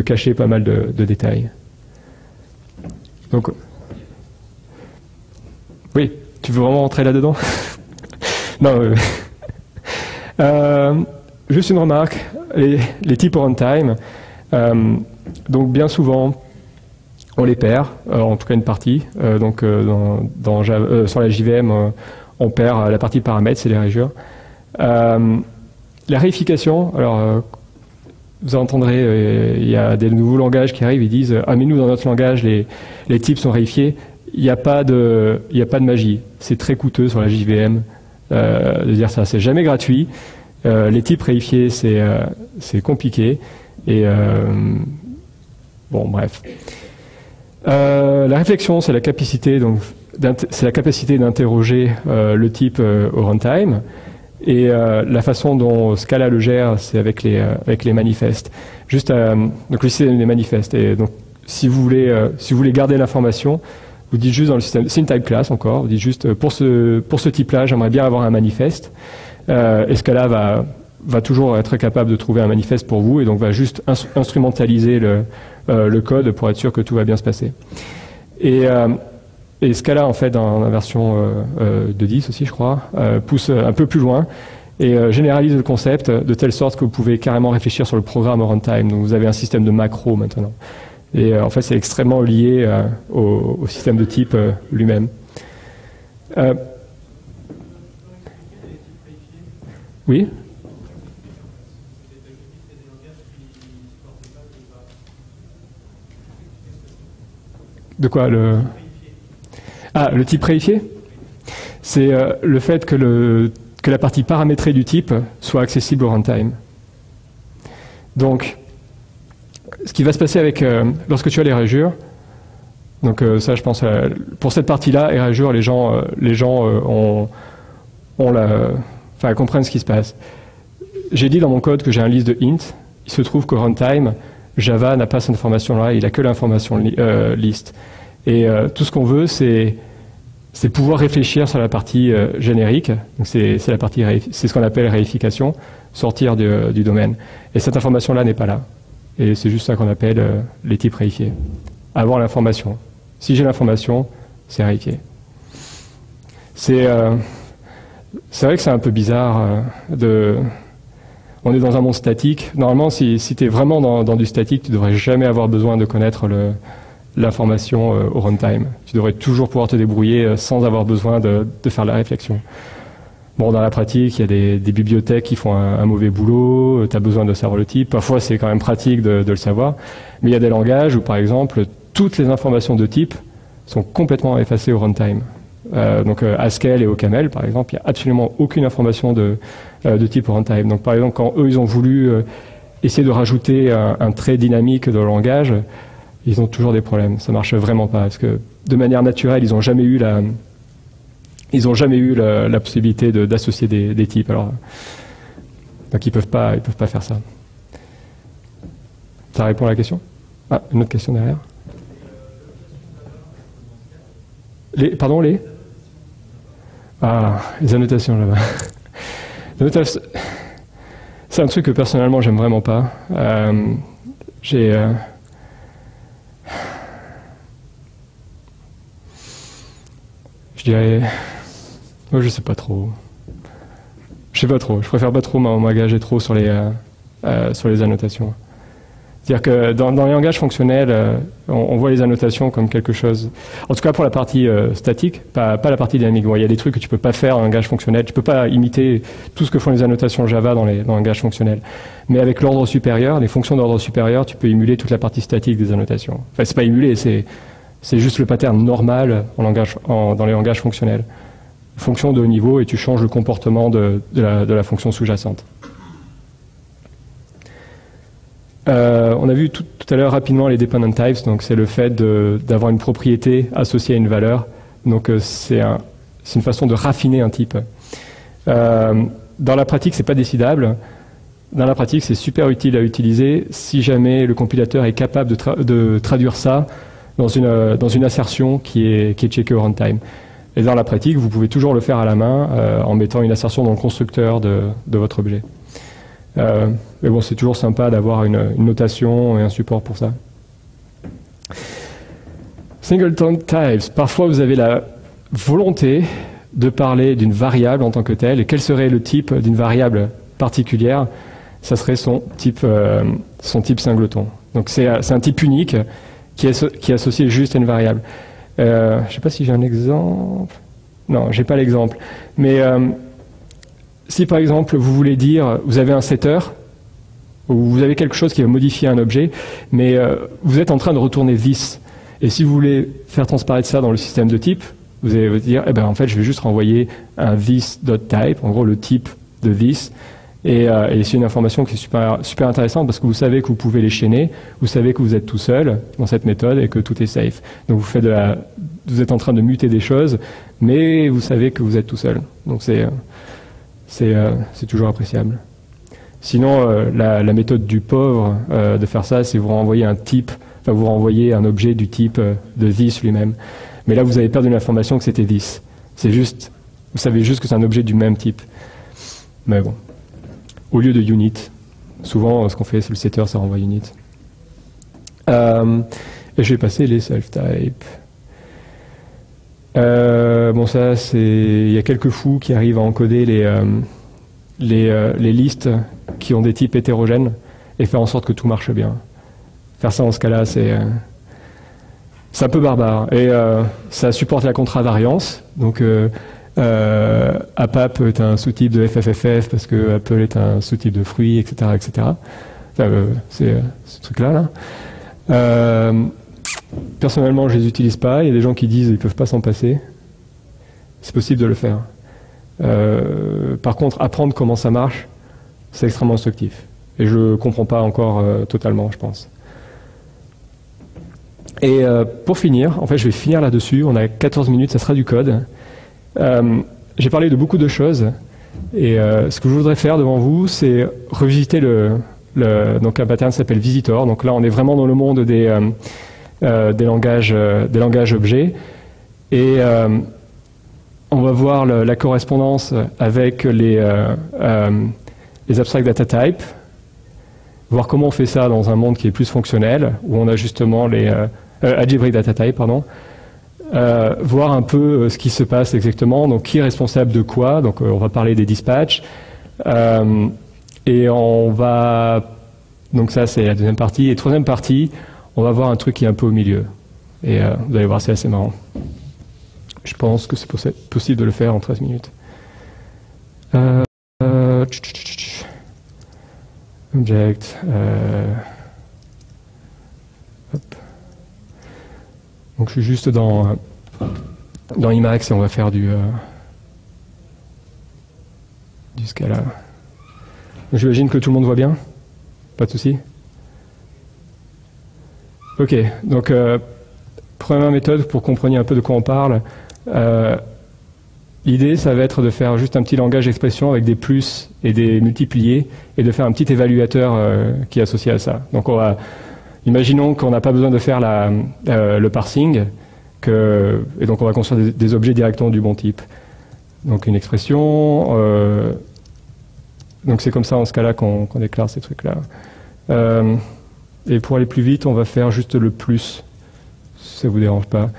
cacher pas mal de détails. Donc, oui, tu veux vraiment rentrer là-dedans? Non. Juste une remarque, les types runtime, donc bien souvent, on les perd, en tout cas une partie. Donc sur la JVM, on perd la partie paramètres, c'est les régures. La réification, alors vous entendrez, il y a des nouveaux langages qui arrivent, ils disent « Ah mais nous dans notre langage, les types sont réifiés ». Il n'y a pas de magie. C'est très coûteux sur la JVM de dire ça. C'est jamais gratuit. Les types réifiés, c'est compliqué. Et bon, bref. La réflexion, c'est la capacité, d'interroger le type au runtime. Et la façon dont Scala le gère, c'est avec les manifestes. Donc le système des manifestes. Et donc, si vous voulez garder l'information, vous dites juste dans le système, c'est une type class encore, vous dites juste pour ce type-là, j'aimerais bien avoir un manifeste. Et Scala va toujours être capable de trouver un manifeste pour vous et donc va juste instrumentaliser le code pour être sûr que tout va bien se passer. Et Scala, en fait, dans la version de 10 aussi, je crois, pousse un peu plus loin et généralise le concept de telle sorte que vous pouvez carrément réfléchir sur le programme au runtime. Donc vous avez un système de macros maintenant. Et en fait, c'est extrêmement lié au système de type lui-même. Oui. De quoi le type préifié? C'est le fait que la partie paramétrée du type soit accessible au runtime. Donc, ce qui va se passer lorsque tu as les régures, donc ça je pense, pour cette partie-là, et régures, les gens comprennent ce qui se passe. J'ai dit dans mon code que j'ai un list de int, il se trouve qu'au runtime, Java n'a pas cette information-là, il n'a que l'information list. Et tout ce qu'on veut, c'est pouvoir réfléchir sur la partie générique, c'est ce qu'on appelle réification, sortir du domaine. Et cette information-là n'est pas là. Et c'est juste ça qu'on appelle les types réifiés. Avoir l'information. Si j'ai l'information, c'est réifié. C'est vrai que c'est un peu bizarre on est dans un monde statique. Normalement, si tu es vraiment dans du statique, tu ne devrais jamais avoir besoin de connaître l'information au runtime. Tu devrais toujours pouvoir te débrouiller sans avoir besoin de faire la réflexion. Bon, dans la pratique, il y a des bibliothèques qui font un mauvais boulot, tu as besoin de savoir le type. Parfois, c'est quand même pratique de le savoir. Mais il y a des langages où, par exemple, toutes les informations de type sont complètement effacées au runtime. Donc Haskell et OCaml, par exemple, il n'y a absolument aucune information de type au runtime. Donc, par exemple, quand eux, ils ont voulu essayer de rajouter un trait dynamique dans le langage, ils ont toujours des problèmes. Ça marche vraiment pas. Parce que de manière naturelle, ils n'ont jamais eu la possibilité d'associer des types. Alors, donc ils peuvent pas faire ça. Ça répond à la question? Ah, une autre question derrière. Les annotations là-bas. C'est un truc que personnellement j'aime vraiment pas. Je dirais... Moi, je sais pas trop. Je préfère pas trop m'engager trop sur les annotations. C'est-à-dire que dans les langages fonctionnels, on voit les annotations comme quelque chose... En tout cas pour la partie statique, pas la partie dynamique. Bon, il y a des trucs que tu peux pas faire en langage fonctionnel. Tu peux pas imiter tout ce que font les annotations Java dans le langage fonctionnel. Mais avec l'ordre supérieur, les fonctions d'ordre supérieur, tu peux émuler toute la partie statique des annotations. Enfin, c'est pas émuler, c'est juste le pattern normal dans les langages fonctionnels. Fonction de haut niveau et tu changes le comportement de la fonction sous-jacente. On a vu tout à l'heure rapidement les dependent types, donc c'est le fait d'avoir une propriété associée à une valeur. Donc c'est une façon de raffiner un type. Dans la pratique, c'est pas décidable. Dans la pratique, c'est super utile à utiliser si jamais le compilateur est capable de traduire ça dans une assertion qui est checkée au runtime. Et dans la pratique, vous pouvez toujours le faire à la main en mettant une assertion dans le constructeur de votre objet. Mais bon, c'est toujours sympa d'avoir une notation et un support pour ça. Singleton types. Parfois, vous avez la volonté de parler d'une variable en tant que telle. Et quel serait le type d'une variable particulière? Ça serait son type singleton. Donc c'est un type unique qui est associé juste à une variable. Je ne sais pas si j'ai un exemple. Non, j'ai pas l'exemple. Mais si par exemple vous voulez dire, vous avez un setter, ou vous avez quelque chose qui va modifier un objet, mais vous êtes en train de retourner this. Et si vous voulez faire transparaître ça dans le système de type, vous allez vous dire, eh ben en fait, je vais juste renvoyer un this.type, en gros le type de this, Et c'est une information qui est super intéressante parce que vous savez que vous pouvez les chaîner, vous savez que vous êtes tout seul dans cette méthode et que tout est safe. Donc vous êtes en train de muter des choses, mais vous savez que vous êtes tout seul. Donc c'est toujours appréciable. Sinon, la méthode du pauvre de faire ça, c'est vous renvoyer un type, enfin vous renvoyer un objet du type de this lui-même. Mais là, vous avez perdu l'information que c'était this. C'est juste, vous savez juste que c'est un objet du même type. Mais bon. Au lieu de unit. Souvent, ce qu'on fait, c'est le setter, ça renvoie unit. Et je vais passer les self-type. Bon, ça, il y a quelques fous qui arrivent à encoder les listes qui ont des types hétérogènes et faire en sorte que tout marche bien. Faire ça en ce cas-là, c'est un peu barbare. Et ça supporte la contravariance. Donc, APAP est un sous-type de FFFF parce que Apple est un sous-type de fruits, etc. etc. C'est ce truc-là. Là. Personnellement, je les utilise pas. Il y a des gens qui disent qu'ils ne peuvent pas s'en passer. C'est possible de le faire. Par contre, apprendre comment ça marche, c'est extrêmement instructif. Et je ne comprends pas encore totalement, je pense. Et pour finir, en fait, je vais finir là-dessus. On a 14 minutes, ça sera du code. J'ai parlé de beaucoup de choses et ce que je voudrais faire devant vous, c'est revisiter donc un pattern s'appelle Visitor. Donc là, on est vraiment dans le monde des langages objets et on va voir la correspondance avec les abstract data types, voir comment on fait ça dans un monde qui est plus fonctionnel, où on a justement les algebraic data type, pardon. Voir un peu ce qui se passe exactement, donc qui est responsable de quoi, donc on va parler des dispatchs, et on va, donc ça c'est la deuxième partie, et troisième partie, on va voir un truc qui est un peu au milieu, et vous allez voir, c'est assez marrant. Je pense que c'est possible de le faire en 13 minutes. Object, hop. Donc je suis juste dans Emacs et on va faire du Scala. J'imagine que tout le monde voit bien? Pas de souci? Ok, donc première méthode pour que vous compreniez un peu de quoi on parle. L'idée, ça va être de faire juste un petit langage d'expression avec des plus et des multipliés et de faire un petit évaluateur qui est associé à ça. Donc imaginons qu'on n'a pas besoin de faire le parsing, et donc on va construire des objets directement du bon type. Donc une expression, donc c'est comme ça en ce cas-là qu'on déclare ces trucs-là. Et pour aller plus vite, on va faire juste le plus, si ça ne vous dérange pas.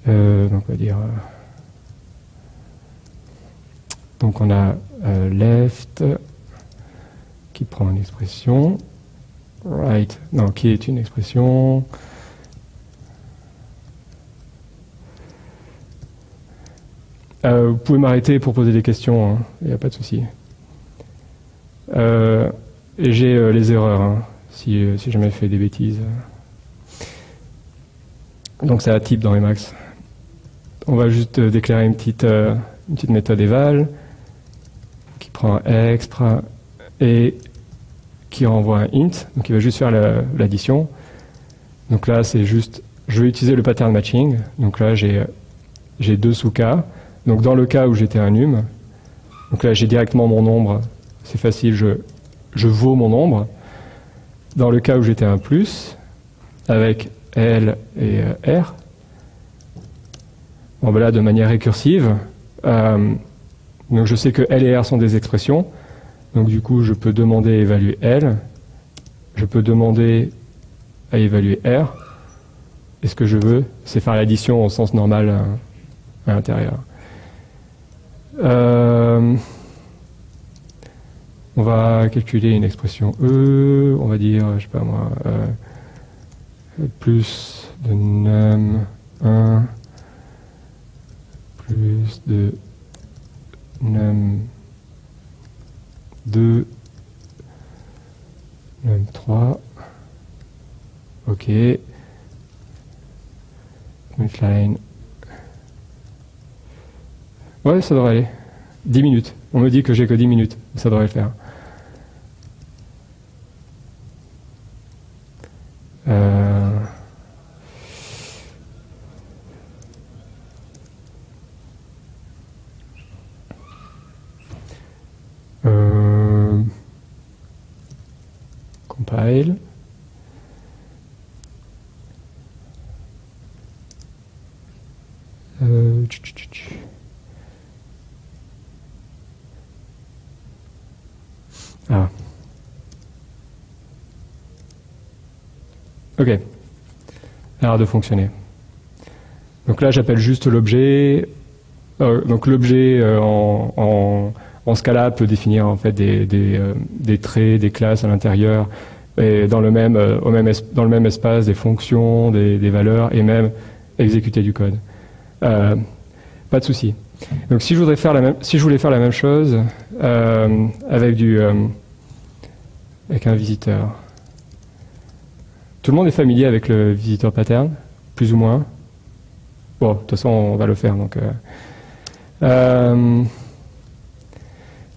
Donc on va dire... donc on a left qui prend une expression, right, non, qui est une expression, vous pouvez m'arrêter pour poser des questions, il n'y a pas de souci. Et j'ai les erreurs, hein, si jamais je fais des bêtises. Donc c'est un type dans Emacs. On va juste déclarer une petite méthode eval qui prend exp et qui renvoie un int, donc il va juste faire l'addition. Donc là c'est juste, je vais utiliser le pattern matching, donc là j'ai deux sous-cas. Donc dans le cas où j'étais un num, donc là j'ai directement mon nombre, c'est facile, je vaux mon nombre. Dans le cas où j'étais un plus, avec L et R, bon ben là de manière récursive, donc je sais que L et R sont des expressions, donc du coup je peux demander à évaluer L, je peux demander à évaluer R, et ce que je veux, c'est faire l'addition au sens normal à l'intérieur. On va calculer une expression E, on va dire, je sais pas moi, plus de num1 plus de num2 num3, ok, line Ouais, ça devrait aller. 10 minutes. On me dit que j'ai que 10 minutes. Ça devrait le faire. Compile. Ah. Ok. Ça a l'air de fonctionner. Donc là, j'appelle juste l'objet. Donc l'objet en Scala peut définir en fait des traits, des classes à l'intérieur, et dans le même espace, des fonctions, des valeurs, et même exécuter du code. Pas de souci. Donc si je voulais faire la même chose avec un visiteur. Tout le monde est familier avec le visiteur pattern, plus ou moins. Bon, de toute façon, on va le faire.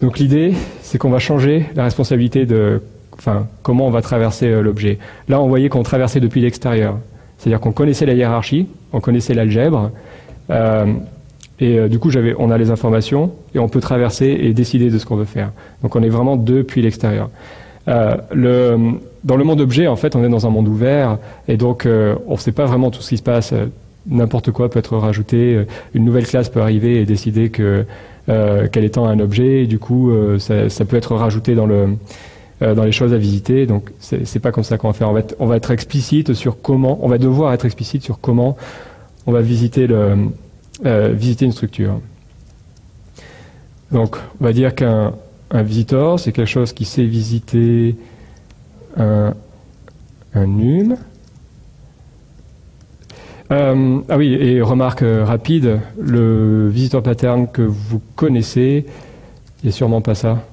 Donc l'idée, c'est qu'on va changer la responsabilité comment on va traverser l'objet. Là, on voyait qu'on traversait depuis l'extérieur. C'est-à-dire qu'on connaissait la hiérarchie, on connaissait l'algèbre, et du coup, on a les informations, et on peut traverser et décider de ce qu'on veut faire. Donc on est vraiment depuis l'extérieur. Dans le monde objet, en fait, on est dans un monde ouvert, et donc on ne sait pas vraiment tout ce qui se passe. N'importe quoi peut être rajouté. Une nouvelle classe peut arriver et décider qu'elle étend un objet, et du coup, ça peut être rajouté dans les choses à visiter. Donc, c'est pas comme ça qu'on va faire. On va être explicite sur comment. On va devoir être explicite sur comment on va visiter une structure. Donc, on va dire qu'un visitor, c'est quelque chose qui sait visiter un num. Ah oui, et remarque rapide, le visitor pattern que vous connaissez, il n'y a sûrement pas ça,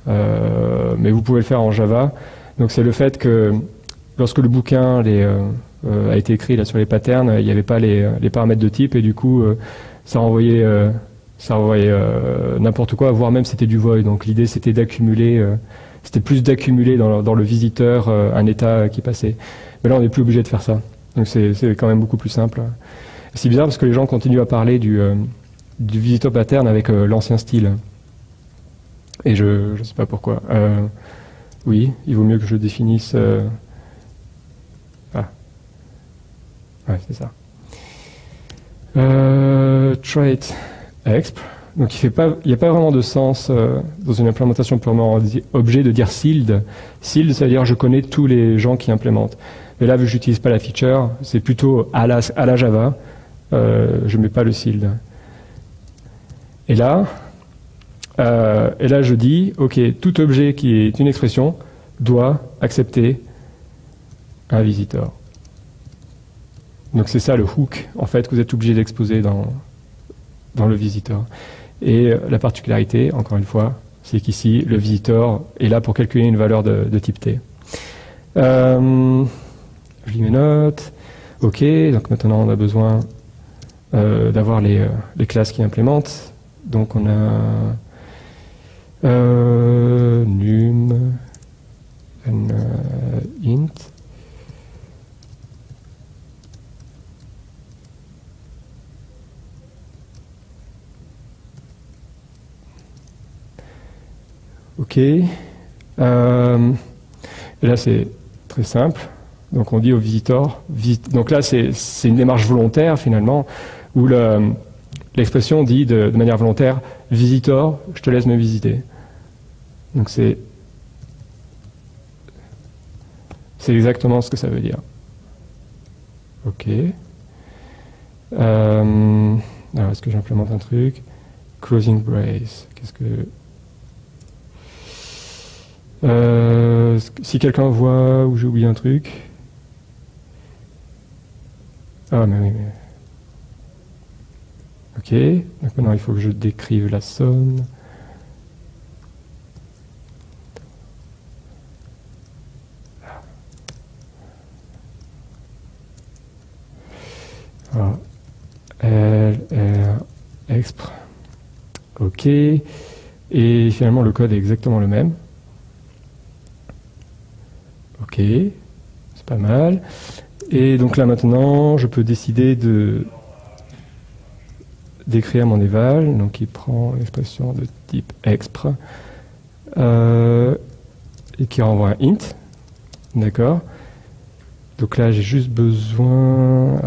mais vous pouvez le faire en Java. Donc c'est le fait que lorsque le bouquin a été écrit là, sur les patterns, il n'y avait pas les paramètres de type, et du coup ça renvoyait n'importe quoi, voire même c'était du void. Donc l'idée c'était d'accumuler, c'était plus d'accumuler dans le visiteur un état qui passait. Mais là on n'est plus obligé de faire ça. Donc c'est quand même beaucoup plus simple. C'est bizarre parce que les gens continuent à parler du visitor pattern avec l'ancien style. Et je ne sais pas pourquoi. Oui, il vaut mieux que je définisse... Ah. Ouais, c'est ça. Trait exp. Donc il n'y a pas vraiment de sens dans une implémentation purement objet de dire sealed. Sealed, ça veut dire je connais tous les gens qui implémentent. Mais là, vu que je n'utilise pas la feature, c'est plutôt à la Java. Je ne mets pas le sealed. Et là, je dis, OK, tout objet qui est une expression doit accepter un visitor. Donc c'est ça le hook, en fait, que vous êtes obligé d'exposer dans le visitor. Et la particularité, encore une fois, c'est qu'ici, le visitor est là pour calculer une valeur de type T. Je lis mes notes. OK, donc maintenant on a besoin d'avoir les classes qui implémentent. Donc on a num and int. OK. Et là c'est très simple. Donc on dit au visitor, donc là c'est une démarche volontaire finalement, où l'expression dit de manière volontaire, visitor, je te laisse me visiter. Donc c'est exactement ce que ça veut dire. OK. Alors est-ce que j'implémente un truc? Closing brace, qu'est-ce que... si quelqu'un voit où j'ai oublié un truc... Ah, mais oui, mais... OK, donc maintenant il faut que je décrive la somme. Alors, LR exp. OK. Et finalement, le code est exactement le même. OK, c'est pas mal. Et donc là maintenant, je peux décider d'écrire mon eval, donc il prend l'expression de type expr et qui renvoie un int, d'accord. Donc là j'ai juste besoin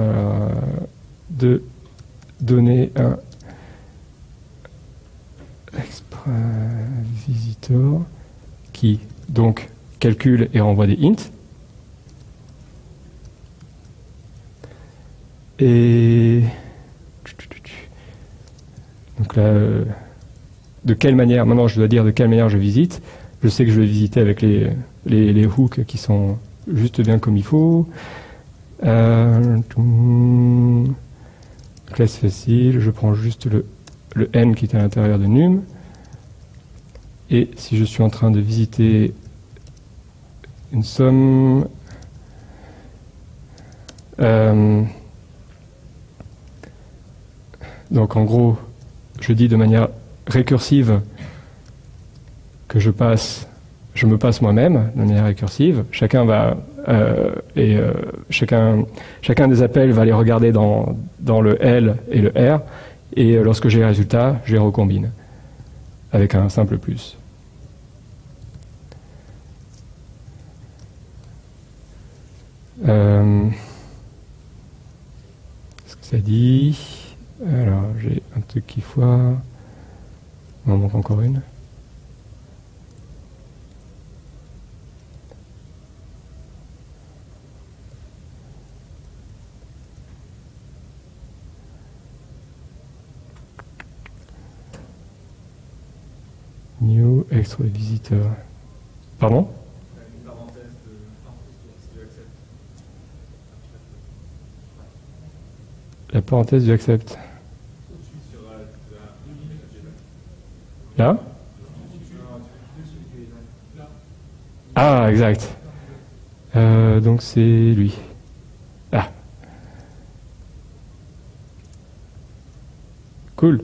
de donner un expr visitor qui donc calcule et renvoie des int. Et donc là, de quelle manière, maintenant je dois dire de quelle manière je visite. Je sais que je vais visiter avec les hooks qui sont juste bien comme il faut. Donc là c'est facile, je prends juste le n qui est à l'intérieur de num. Et si je suis en train de visiter une somme, donc en gros, je dis de manière récursive que je me passe moi-même de manière récursive. Chacun va chacun des appels va les regarder dans le L et le R, et lorsque j'ai les résultats, je les recombine avec un simple plus. Ce que ça dit. Alors, j'ai un truc qui foire. Il m'en manque encore une. New extra visitor. Pardon? La parenthèse du accept. Là? Ah, exact. Donc c'est lui. Ah. Cool.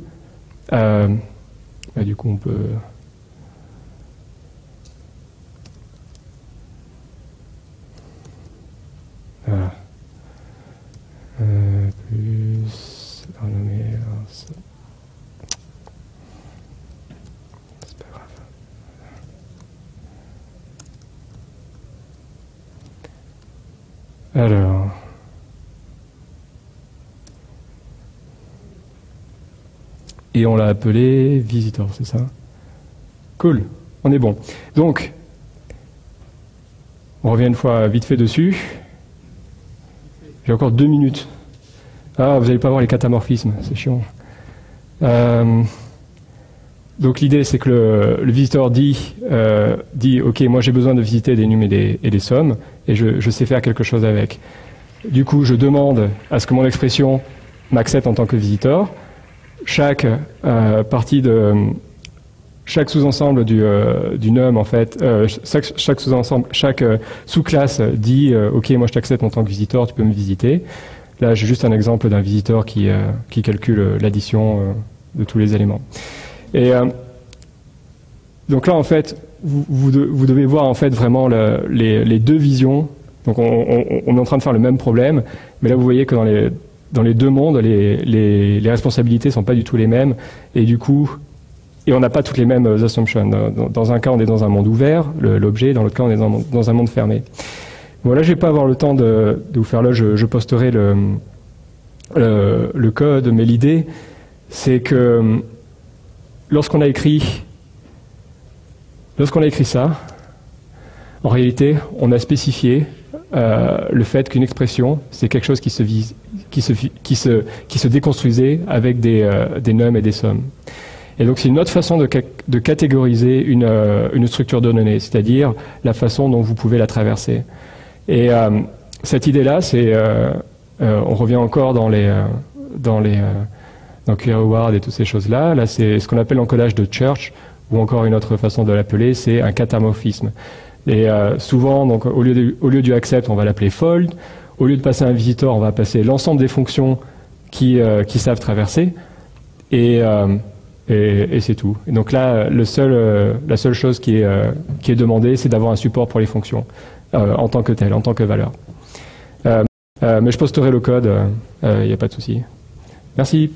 Du coup, on peut... Voilà. Plus... renommer... C'est pas grave. Alors... Et on l'a appelé visitor, c'est ça? Cool, on est bon. Donc, on revient une fois vite fait dessus. J'ai encore 2 minutes. Ah, vous n'allez pas voir les catamorphismes, c'est chiant. Donc l'idée, c'est que le visitor dit ok, moi j'ai besoin de visiter des nums et des sommes, et je sais faire quelque chose avec. Du coup, je demande à ce que mon expression m'accepte en tant que visitor. Chaque chaque sous-ensemble du num, en fait, chaque sous-ensemble, chaque sous-classe dit ok, moi je t'accepte en tant que visitor, tu peux me visiter. Là, j'ai juste un exemple d'un visitor qui calcule l'addition de tous les éléments. Et donc là, en fait, vous devez voir en fait vraiment les deux visions. Donc on est en train de faire le même problème, mais là vous voyez que dans les deux mondes, les responsabilités sont pas du tout les mêmes, et du coup, on n'a pas toutes les mêmes assumptions. Dans un cas, on est dans un monde ouvert, l'objet, dans l'autre cas, on est dans un monde fermé. Bon, là, je vais pas avoir le temps de vous faire là, je posterai le code, mais l'idée, c'est que lorsqu'on a écrit ça, en réalité, on a spécifié le fait qu'une expression, c'est quelque chose qui se déconstruisait avec des nums et des sommes. Et donc c'est une autre façon de catégoriser une structure de données, c'est-à-dire la façon dont vous pouvez la traverser. Et cette idée-là, c'est on revient encore dans QReward et toutes ces choses-là. Là, c'est ce qu'on appelle l'encodage de Church, ou encore une autre façon de l'appeler, c'est un catamorphisme. Et souvent, donc, au lieu du accept, on va l'appeler fold. Au lieu de passer un visitor, on va passer l'ensemble des fonctions qui savent traverser. Et Et c'est tout. Et donc là, la seule chose qui est demandée, c'est d'avoir un support pour les fonctions en tant que tel, en tant que valeur. Mais je posterai le code, il n'y a pas de souci. Merci.